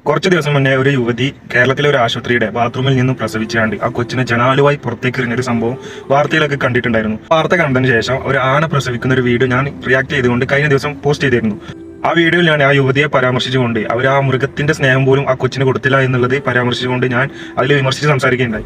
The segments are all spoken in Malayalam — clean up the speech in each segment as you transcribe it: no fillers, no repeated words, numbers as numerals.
കുറച്ചു ദിവസം മുന്നേ ഒരു യുവതി കേരളത്തിലെ ഒരു ആശുപത്രിയുടെ ബാത്റൂമിൽ നിന്നും പ്രസവിച്ചാണ്ട് ആ കൊച്ചിനെ ജനാലുവായി പുറത്തേക്ക് എറിഞ്ഞൊരു സംഭവം വാർത്തയിലൊക്കെ കണ്ടിട്ടുണ്ടായിരുന്നു. വാർത്ത കണ്ടതിന് ശേഷം ഒരു ആന പ്രസവിക്കുന്ന ഒരു വീഡിയോ ഞാൻ റിയാക്ട് ചെയ്തുകൊണ്ട് കഴിഞ്ഞ ദിവസം പോസ്റ്റ് ചെയ്തിരുന്നു. ആ വീഡിയോയിൽ ഞാൻ ആ യുവതിയെ പരാമർശിച്ചുകൊണ്ട് അവർ ആ മൃഗത്തിന്റെ സ്നേഹം പോലും ആ കൊച്ചിന് കൊടുത്തില്ല എന്നുള്ളത് പരാമർശിച്ചുകൊണ്ട് ഞാൻ അതിൽ വിമർശിച്ച് സംസാരിക്കുകയുണ്ടായി.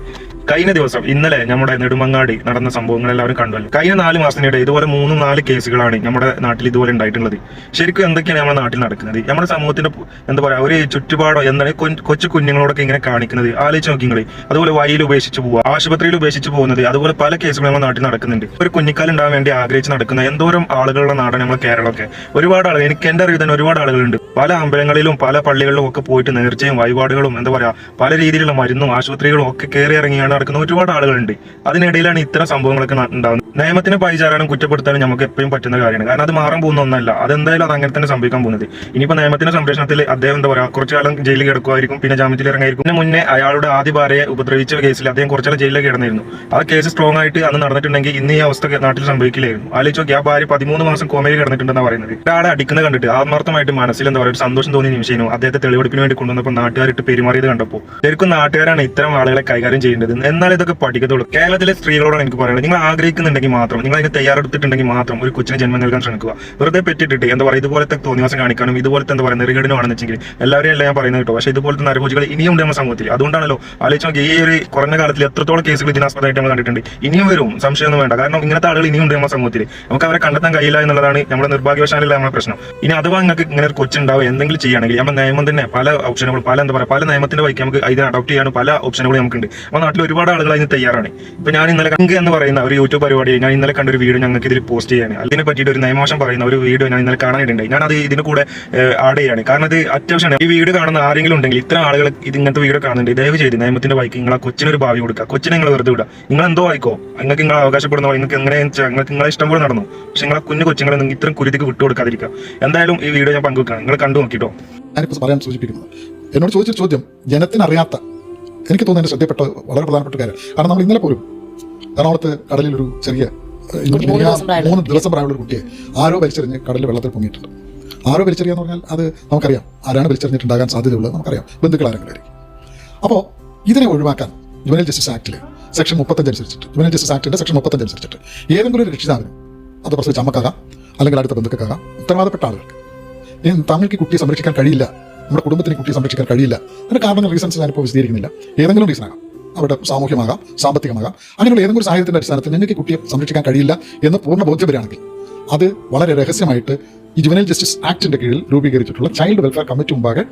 കഴിഞ്ഞ ദിവസം ഇന്നലെ നമ്മുടെ നെടുമങ്ങാടി നടന്ന സംഭവങ്ങൾ എല്ലാവരും കണ്ടുവല്ലോ. കഴിഞ്ഞ 4 മാസത്തിനിടെ ഇതുപോലെ 3-4 കേസുകളാണ് നമ്മുടെ നാട്ടിൽ ഇതുപോലെ ഉണ്ടായിട്ടുള്ളത്. ശരിക്കും എന്തൊക്കെയാണ് നമ്മുടെ നാട്ടിൽ നടക്കുന്നത്? നമ്മുടെ സമൂഹത്തിന്റെ എന്താ പറയാ ഒരു ചുറ്റുപാടോ എന്താണ് കൊച്ചു കുഞ്ഞുങ്ങളോടൊക്കെ ഇങ്ങനെ കാണിക്കുന്നത് ആലോചിച്ച് നോക്കിങ്ങളെ. അതുപോലെ വഴിയിൽ ഉപേക്ഷിച്ച് പോവുക, ആശുപത്രിയിൽ ഉപേക്ഷിച്ച് പോകുന്നത്, അതുപോലെ പല കേസുകളും നമ്മുടെ നാട്ടിൽ നടക്കുന്നുണ്ട്. ഒരു കുഞ്ഞിക്കാൽ ഉണ്ടാകാൻ വേണ്ടി ആഗ്രഹിച്ച് നടക്കുന്ന എന്തോരം ആളുകളുടെ നാടാണ് നമ്മുടെ കേരളമൊക്കെ. ഒരുപാട് ആളുകൾ, എനിക്ക് എന്റെ അറിവ് തന്നെ ഒരുപാട് ആളുകളുണ്ട്. പല അമ്പലങ്ങളിലും പല പള്ളികളിലും ഒക്കെ പോയിട്ട് നേർച്ചയും വഴിപാടുകളും എന്താ പറയാ പല രീതിയിലുള്ള മരുന്നും ആശുപത്രികളും ഒക്കെ കയറി ഇറങ്ങിയാണ് നടക്കുന്ന ഒരുപാട് ആളുകളുണ്ട്. അതിനിടയിലാണ് ഇത്തരം സംഭവങ്ങളൊക്കെ ഉണ്ടാകുന്നത്. നിയമത്തിന് പഴിചാരാനും കുറ്റപ്പെടുത്താനും നമുക്ക് എപ്പോഴും പറ്റുന്ന കാര്യമാണ്. കാരണം അത് മാറാൻ പോകുന്ന ഒന്നല്ല. അതെന്തായാലും അത് അങ്ങനെ തന്നെ സംഭവിക്കാൻ പോകുന്നത്. ഇനിയിപ്പോൾ നിയമത്തിന്റെ സംരക്ഷണത്തിൽ അദ്ദേഹം എന്താ പറയാ കുറച്ചു കാലം ജയിലിൽ കിടക്കുമായിരിക്കും, പിന്നെ ജാമ്യത്തിൽ ഇറങ്ങായിരിക്കും. ഇതിന് മുന്നേ അയാളുടെ ആദ്യ ഭാര്യയെ ഉപദ്രവിച്ച കേസിൽ അദ്ദേഹം കുറച്ചാലും ജയിലിൽ കിടന്നിരുന്നു. ആ കേസ് സ്ട്രോങ് ആയിട്ട് അന്ന് നടന്നിട്ടുണ്ടെങ്കിൽ ഇന്ന് ഈ അവസ്ഥ നാട്ടിൽ സംഭവിക്കില്ലായിരുന്നു. ആലോചിച്ച് നോക്കി, ആ ഭാര്യ 13 മാസം കോമയിൽ കിടന്നിട്ടുണ്ടെന്ന് പറയുന്നത്. ഒരാളെ അടിക്കുന്നത് കണ്ടിട്ട് ആത്മാർത്ഥമായിട്ട് മനസ്സിൽ എന്താ പറയുക ഒരു സന്തോഷം തോന്നിയ നിമിഷവും അദ്ദേഹത്തെ തെളിവെടുപ്പിന് വേണ്ടി കൊണ്ടുവന്നപ്പോൾ നാട്ടുകാരിട്ട് പെരുമാറിയത് കണ്ടപ്പോൾ ശരിക്കും നാട്ടുകാരാണ് ഇത്തരം ആളുകളെ കൈകാര്യം ചെയ്യേണ്ടത്. എന്നാൽ ഇതൊക്കെ പഠിക്കത്തുള്ളൂ. കേരളത്തിലെ സ്ത്രീകളോടാണ് എനിക്ക് പറയുന്നത്, നിങ്ങൾ ആഗ്രഹിക്കുന്നുണ്ടെങ്കിൽ മാത്രം, നിങ്ങൾ അതിന് തയ്യാറെടുത്തിട്ടുണ്ടെങ്കിൽ മാത്രം ഒരു കൊച്ചിനെ ജന്മം നൽകാൻ ശ്രമിക്കുക. വെറുതെ പെറ്റിട്ടിട്ട് എന്താ പറയുക ഇതുപോലത്തെ തോന്നിവാസം കാണിക്കാനും ഇതുപോലത്തെ എന്താ പറയുക നെറുകേടിനാണെന്ന് വെച്ചെങ്കിൽ എല്ലാവരെയും അല്ല ഞാൻ പറയുന്നത് കേട്ടോ. പക്ഷേ ഇതുപോലത്തെ നരഭോജികൾ ഇനിയും ഉണ്ട് നമ്മുടെ സമൂഹത്തിൽ. അതുകൊണ്ടാണല്ലോ ആലോചിച്ച് നോക്കി ഈ ഒരു കുറഞ്ഞ കാലത്തിൽ എത്രത്തോളം കേസുകൾ ഇതിനാസ്പദമായിട്ട് നമ്മൾ കണ്ടിട്ടുണ്ട്. ഇനിയും വരും, സംശയമൊന്നും വേണ്ട. കാരണം ഇങ്ങനത്തെ ആളുകൾ ഇനിയും ഉണ്ട് നമ്മുടെ സമൂഹത്തിൽ. നമുക്ക് അവരെ കണ്ടെത്താൻ കഴിയില്ല എന്നുള്ളതാണ് നമ്മുടെ നിർഭാഗ്യവശാലുള്ള നമ്മുടെ പ്രശ്നം. ഇനി അഥവാ നിങ്ങൾക്ക് ഇങ്ങനെ ഒരു കൊച്ചുണ്ടാവുക എന്തെങ്കിലും ചെയ്യുകയാണെങ്കിൽ നമ്മുടെ നിയമം തന്നെ പല ഓപ്ഷനുകൾ പല എന്താ പറയുക പല നിയമത്തിന്റെ വഴിക്ക് നമുക്ക് ഇതിനെ അഡോപ്റ്റ് ചെയ്യാനും പല ഓപ്ഷനുകളും നമുക്കുണ്ട്. നമ്മുടെ നാട്ടിൽ ഒരുപാട് ആളുകൾ അതിന് തയ്യാറാണ്. ഇപ്പൊ ഞാൻ ഇന്നലെ കങ്ക് എന്ന് പറയുന്ന ഒരു യൂട്യൂബ് പരിപാടി ഞാൻ ഇന്നലെ കണ്ടൊരു വീഡിയോ ഞങ്ങൾക്ക് ഇതിൽ പോസ്റ്റ് ചെയ്യാണ്. അതിനെ പറ്റിയിട്ട് ഒരു നിയമവശം പറയുന്ന ഒരു വീഡിയോ ഞാൻ ഇന്നലെ കാണാനിടയുണ്ടായി. ഞാൻ അത് ഇതിന് കൂടെ ആഡ് ചെയ്യാണ്. കാരണം അത് അത്യാവശ്യമാണ്. ഈ വീഡിയോ കാണുന്ന ആരെങ്കിലും ഉണ്ടെങ്കിൽ ഇത്ര ആളുകൾ ഇങ്ങനത്തെ വീഡിയോ കാണുന്നുണ്ട്, ദയവ് ചെയ്ത് നിയമത്തിന്റെ വഴിക്ക് നിങ്ങൾ ആ കൊച്ചിനൊരു ഭാവി കൊടുക്കുക. കൊച്ചിനെ നിങ്ങൾ വെറുതെ വിടുക. നിങ്ങൾ എന്തോ ആയിക്കോ, നിങ്ങൾക്ക് നിങ്ങൾ അവകാശപ്പെടുന്ന നിങ്ങൾക്ക് എങ്ങനെ നിങ്ങൾക്ക് നിങ്ങളെ ഇഷ്ടം പോലെ നടന്നു. പക്ഷെ നിങ്ങളെ കൊച്ചുങ്ങളെ നിങ്ങൾ ഇത്തരം കുരുതിക്ക് വിട്ടുകൊടുക്കാതിരിക്കുക. എന്തായാലും ഈ വീഡിയോ ഞാൻ പങ്കുവെക്കാണ്, നിങ്ങൾ കണ്ടു നോക്കിട്ടോ. ഞാനിപ്പോൾ പറയാൻ സൂചിപ്പിക്കുന്നത് എന്നോട് ചോദിച്ചൊരു ചോദ്യം ജനത്തിനറിയാത്ത എനിക്ക് തോന്നുന്നതിന് ശ്രദ്ധപ്പെട്ട വളരെ പ്രധാനപ്പെട്ട കാര്യം. കാരണം നമ്മൾ ഇന്നലെ പോലും എറണാകുളത്ത് കടലിൽ ഒരു ചെറിയ 3 ദിവസം പ്രായമുള്ള ഒരു കുട്ടിയെ ആരോ വലിച്ചെറിഞ്ഞ് കടലിൽ വെള്ളത്തിൽ പൊങ്ങിയിട്ടുണ്ട്. ആരോ വലിച്ചെറിയാന്ന് പറഞ്ഞാൽ അത് നമുക്കറിയാം ആരാണ് വലിച്ചെറിഞ്ഞിട്ടുണ്ടാകാൻ സാധ്യതയുള്ളത്, നമുക്കറിയാം ബന്ധുക്കൾ ആരെങ്കിലും ആയിരിക്കും. അപ്പോൾ ഇതിനെ ഒഴിവാക്കാൻ ജുവനൈൽ ജസ്റ്റിസ് ആക്ടിൽ സെക്ഷൻ 35 അനുസരിച്ചിട്ട് ജുവനൈൽ ജസ്റ്റിസ് ആക്ടിന്റെ സെക്ഷൻ 35 അനുസരിച്ചിട്ട് ഏതെങ്കിലും ഒരു രക്ഷിതാവിനും അത് പ്രസവിച്ച അമ്മക്കാകാം അല്ലെങ്കിൽ അടുത്ത ബന്ധുക്കൾക്കാകാം ഉത്തരവാദപ്പെട്ട ആളുകൾക്ക് താങ്കൾക്ക് കുട്ടിയെ സംരക്ഷിക്കാൻ കഴിയില്ല, നമ്മുടെ കുടുംബത്തിന് കുട്ടിയെ സംരക്ഷിക്കാൻ കഴിയില്ല, അതിന് കാരണങ്ങൾ റീസൺസ് ഞാനിപ്പോൾ വിശദീകരിക്കുന്നില്ല. ഏതെങ്കിലും റീസൺ ആകാം, അവരുടെ സാമൂഹ്യമാകാം, സാമ്പത്തികമാകാം, അങ്ങനെയുള്ള ഏതെങ്കിലും ഒരു സാഹചര്യത്തിന്റെ അടിസ്ഥാനത്തിൽ നിങ്ങൾക്ക് കുട്ടിയെ സംരക്ഷിക്കാൻ കഴിയില്ല എന്ന് പൂർണ്ണ ബോധ്യം വരികയാണെങ്കിൽ അത് വളരെ രഹസ്യമായിട്ട് ഈ ജുവനൈൽ ജസ്റ്റിസ് ആക്ടിന്റെ കീഴിൽ രൂപീകരിച്ചിട്ടുള്ള ചൈൽഡ് വെൽഫെയർ കമ്മിറ്റി മുമ്പാകെ